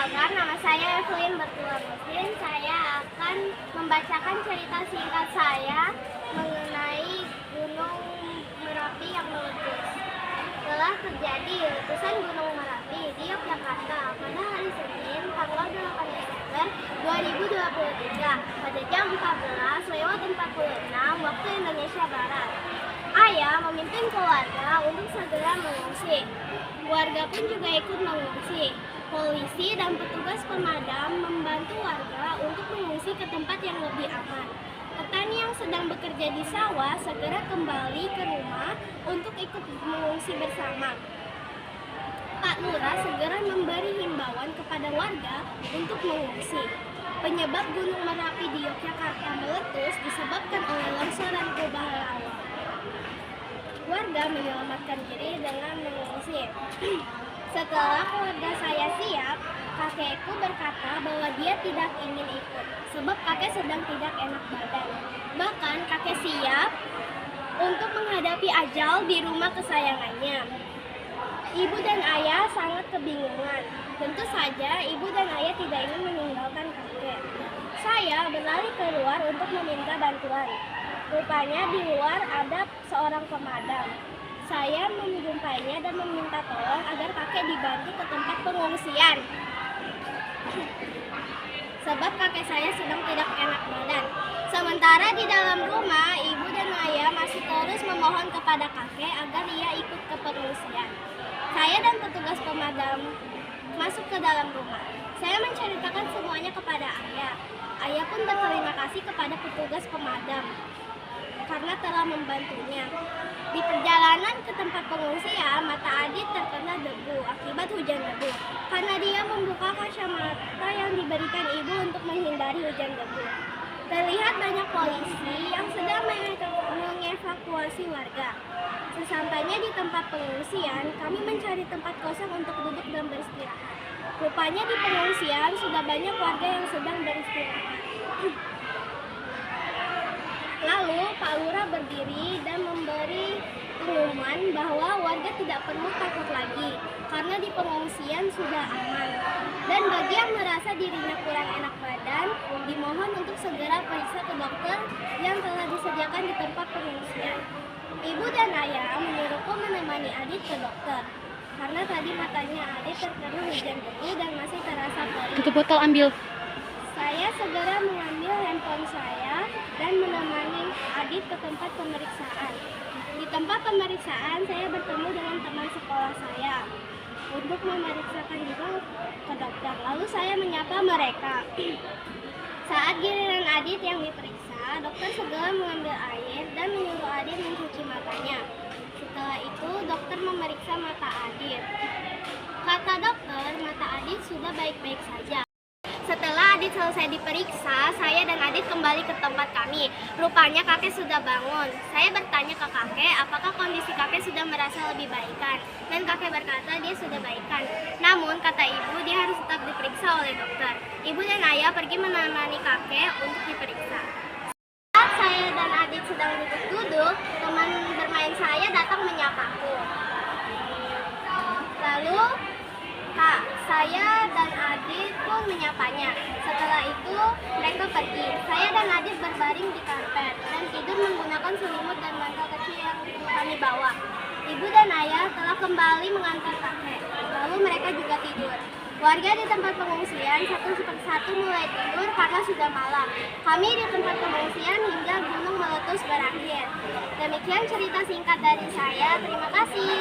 Perkenalkan, nama saya Evelyn Bertua Muslim. Saya akan membacakan cerita singkat saya mengenai Gunung Merapi yang meletus. Telah terjadi letusan Gunung Merapi di Yogyakarta pada hari Senin, tanggal 8 Desember 2023 pada jam 14:46 waktu Indonesia Barat. Ayah memimpin keluarga untuk segera mengungsi. Warga pun juga ikut mengungsi. Polisi dan petugas pemadam membantu warga untuk mengungsi ke tempat yang lebih aman. Petani yang sedang bekerja di sawah segera kembali ke rumah untuk ikut mengungsi bersama. Pak Lurah segera memberi himbauan kepada warga untuk mengungsi. Penyebab Gunung Merapi di Yogyakarta meletus disebabkan oleh longsoran kubah lava. Warga menyelamatkan diri dengan mengungsi. Setelah keluarga saya siap, kakekku berkata bahwa dia tidak ingin ikut, sebab kakek sedang tidak enak badan. Bahkan kakek siap untuk menghadapi ajal di rumah kesayangannya. Ibu dan ayah sangat kebingungan. Tentu saja ibu dan ayah tidak ingin meninggalkan kakek. Saya berlari keluar untuk meminta bantuan. Rupanya di luar ada seorang pemadam. Saya menjumpainya dan meminta tolong agar kakek dibantu ke tempat pengungsian. Sebab kakek saya sedang tidak enak badan. Sementara di dalam rumah, ibu dan ayah masih terus memohon kepada kakek agar ia ikut ke pengungsian. Saya dan petugas pemadam masuk ke dalam rumah. Saya menceritakan semuanya kepada ayah. Ayah pun berterima kasih kepada petugas pemadam karena telah membantunya. Di perjalanan ke tempat pengungsian, mata Adit terkena debu akibat hujan debu. Karena dia membuka kacamata yang diberikan ibu untuk menghindari hujan debu. Terlihat banyak polisi yang sedang mengevakuasi warga. Sesampainya di tempat pengungsian, kami mencari tempat kosong untuk duduk dan beristirahat. Rupanya di pengungsian sudah banyak warga yang sedang beristirahat. Lalu Pak Lurah berdiri dan memberi pengumuman bahwa warga tidak perlu takut lagi karena di pengungsian sudah aman. Dan bagi yang merasa dirinya kurang enak badan, dimohon untuk segera periksa ke dokter yang telah disediakan di tempat pengungsian. Ibu dan ayah menyuruhku menemani Adit ke dokter karena tadi matanya Adit terkena hujan debu dan masih terasa perih. Tutup botol, ambil. Saya segera mengambil handphone saya dan menemani Adit ke tempat pemeriksaan. Di tempat pemeriksaan, saya bertemu dengan teman sekolah saya untuk memeriksakan juga ke dokter. Lalu saya menyapa mereka. Saat giliran Adit yang diperiksa, dokter segera mengambil air dan menyuruh Adit mencuci matanya. Setelah itu, dokter memeriksa mata Adit. Kata dokter, mata Adit sudah baik-baik saja. Setelah Adit selesai diperiksa, saya dan Adit kembali ke tempat kami. Rupanya kakek sudah bangun. Saya bertanya ke kakek apakah kondisi kakek sudah merasa lebih baikan. Dan kakek berkata dia sudah baikan. Namun kata ibu dia harus tetap diperiksa oleh dokter. Ibu dan ayah pergi menemani kakek untuk diperiksa. Saat saya dan Adit sedang duduk-duduk, teman bermain saya datang menyapaku. Lalu saya dan Adit pun menyapanya. Setelah itu mereka pergi. Saya dan Adit berbaring di karpet dan tidur menggunakan selimut dan mantel kecil yang kami bawa. Ibu dan ayah telah kembali mengantar kakek. Lalu mereka juga tidur. Warga di tempat pengungsian satu persatu mulai tidur karena sudah malam. Kami di tempat pengungsian hingga gunung meletus berakhir. Demikian cerita singkat dari saya. Terima kasih.